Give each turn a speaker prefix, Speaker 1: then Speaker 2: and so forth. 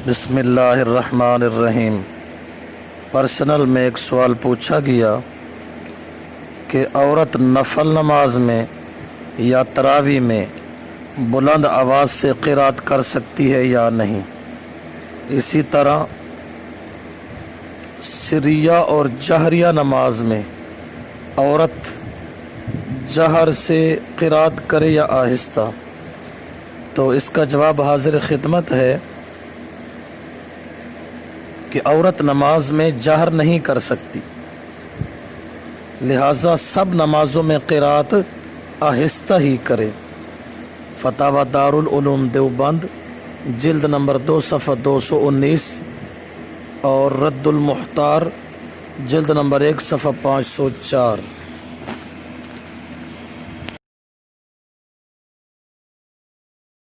Speaker 1: بسم اللہ الرحمن الرحیم۔ پرسنل میں ایک سوال پوچھا گیا کہ عورت نفل نماز میں یا تراویح میں بلند آواز سے قرات کر سکتی ہے یا نہیں۔ اسی طرح سریہ اور جہریہ نماز میں عورت جہر سے قرات کرے یا آہستہ، تو اس کا جواب حاضر خدمت ہے کہ عورت نماز میں جہر نہیں کر سکتی، لہٰذا سب نمازوں میں قرات آہستہ ہی کرے۔ فتاوی دارالعلوم دیوبند جلد نمبر 2 صفحہ 219 اور رد المحتار جلد نمبر 1 صفحہ 504۔